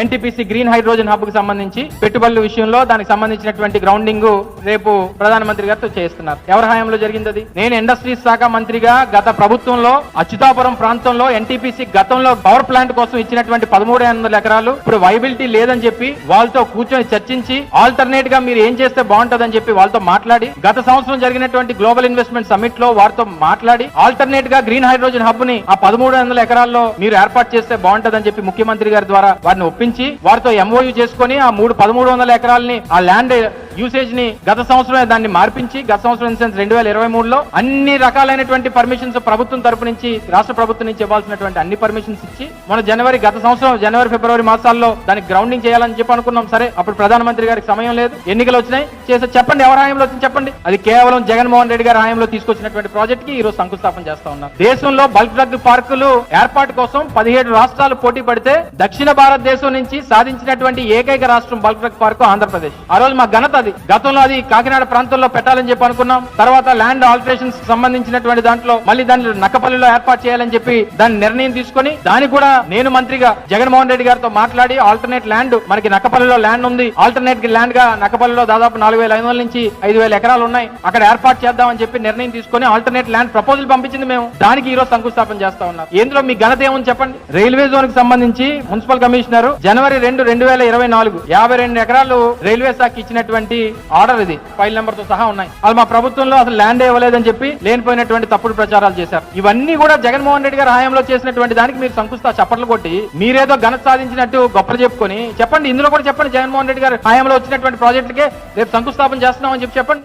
NTPC green hydrogen hub కు సంబంధించి పెట్టుబడుల విషయంలో దానికి సంబంధించినటువంటి గ్రౌండింగ్ రేపు ప్రధానమంత్రి గారితో చేస్తున్నారు. ఎవరి హయాంలో జరిగింది అది? నేను ఇండస్ట్రీస్ శాఖ మంత్రిగా గత ప్రభుత్వంలో అచ్యుతాపురం ప్రాంతంలో ఎన్టీపీసీ గతంలో పవర్ ప్లాంట్ కోసం ఇచ్చినటువంటి 1300 ఎకరాలు ఇప్పుడు వైబిలిటీ లేదని చెప్పి వాళ్ళతో కూర్చొని చర్చించి ఆల్టర్నేట్ గా మీరు ఏం చేస్తే బాగుంటుందని చెప్పి వాళ్ళతో మాట్లాడి గత సంవత్సరం జరిగినటువంటి గ్లోబల్ ఇన్వెస్ట్మెంట్ సమిట్ లో వారితో మాట్లాడి ఆల్టర్నేట్ గా గ్రీన్ హైడ్రోజన్ హబ్ ని ఆ 1300 ఎకరాల్లో మీరు ఏర్పాటు చేస్తే బాగుంటుందని చెప్పి ముఖ్యమంత్రి గారి ద్వారా వారిని ఒప్పించి వారితో ఎంఓయూ చేసుకుని ఆ 1300 ఎకరాలని ఆ ల్యాండ్ యూసేజ్ ని గత సంవత్సరమే దాన్ని మార్పించి గత సంవత్సరం 2023లో అన్ని రకాలైనటువంటి పర్మిషన్స్ ప్రభుత్వం తరపు నుంచి రాష్ట్ర ప్రభుత్వం నుంచి ఇవ్వాల్సినటువంటి అన్ని పర్మిషన్స్ ఇచ్చి మన గత సంవత్సరం జనవరి ఫిబ్రవరి మాసాల్లో దానికి గ్రౌండింగ్ చేయాలని చెప్పి అనుకున్నాం. సరే, అప్పుడు ప్రధానమంత్రి గారికి సమయం లేదు, ఎన్నికలు వచ్చినాయి, చేస్తే చెప్పండి ఎవరి హాయంలో వచ్చింది చెప్పండి. అది కేవలం జగన్మోహన్ రెడ్డి గారి హాయంలో తీసుకొచ్చినటువంటి ప్రాజెక్ట్ కి ఈ రోజు శంకుస్థాపన చేస్తా ఉన్నారు. దేశంలో బల్క్ డ్రగ్ పార్కులు ఏర్పాటు కోసం 17 రాష్ట్రాలు పోటీ పడితే దక్షిణ భారతదేశం నుంచి సాధించినటువంటి ఏకైక రాష్ట్రం బల్క్ డ్రగ్ పార్కు ఆంధ్రప్రదేశ్. ఆ రోజు మా ఘనత అది. గతంలో అది కాకినాడ ప్రాంతంలో పెట్టాలని చెప్పి అనుకున్నాం. తర్వాత ల్యాండ్ ఆల్టరేషన్స్ సంబంధించినటువంటి దాంట్లో మళ్ళీ దాన్ని నక్కపల్లిలో ఏర్పాటు చేయాలని చెప్పి దాని నిర్ణయం తీసుకుని దానికి కూడా నేను మంత్రిగా జగన్మోహన్ రెడ్డి గారితో మాట్లాడి ఆల్టర్నేట్ ల్యాండ్ మనకి నక్కపల్లిలో ల్యాండ్ ఉంది, ఆల్టర్నేట్ ల్యాండ్ గా నక్కపల్లిలో దాదాపు 4500 నుంచి 5000 ఎకరాలు ఉన్నాయి, అక్కడ ఏర్పాటు చేద్దామని చెప్పి నిర్ణయం తీసుకుని ఆల్టర్నేట్ ల్యాండ్ ప్రపోజల్ పంపించింది మేము. దానికి ఈ రోజు శంకుస్థాపన చేస్తా ఉన్నాం. ఇందులో మీ ఘనత ఏముంది చెప్పండి. రైల్వే జోన్ కి సంబంధించి మున్సిపల్ కమిషనర్ జనవరి 2, 2024 52 ఎకరాలు రైల్వే శాఖ ఇచ్చినటువంటి ఆర్డర్ ఇది, ఫైల్ నెంబర్ తో సహా ఉన్నాయి. వాళ్ళు మా ప్రభుత్వంలో అసలు ల్యాండ్ ఇవ్వలేదని చెప్పి లేనిపోయినటువంటి తప్పుడు ప్రచారాలు చేశారు. ఇవన్నీ కూడా జగన్మోహన్ రెడ్డి గారి హయాంలో చేసినటువంటి దానికి మీరు చప్పట్లు కొట్టి మీరేదో ఘనత సాధించినట్టు గొప్పలు చెప్పుకొని చెప్పండి. ఇందులో కూడా చెప్పండి, జగన్మోహన్ రెడ్డి గారి హయాంలో వచ్చినటువంటి ప్రాజెక్టులకే రేపు శంకుస్థాపన చేస్తున్నామని చెప్పి చెప్పండి.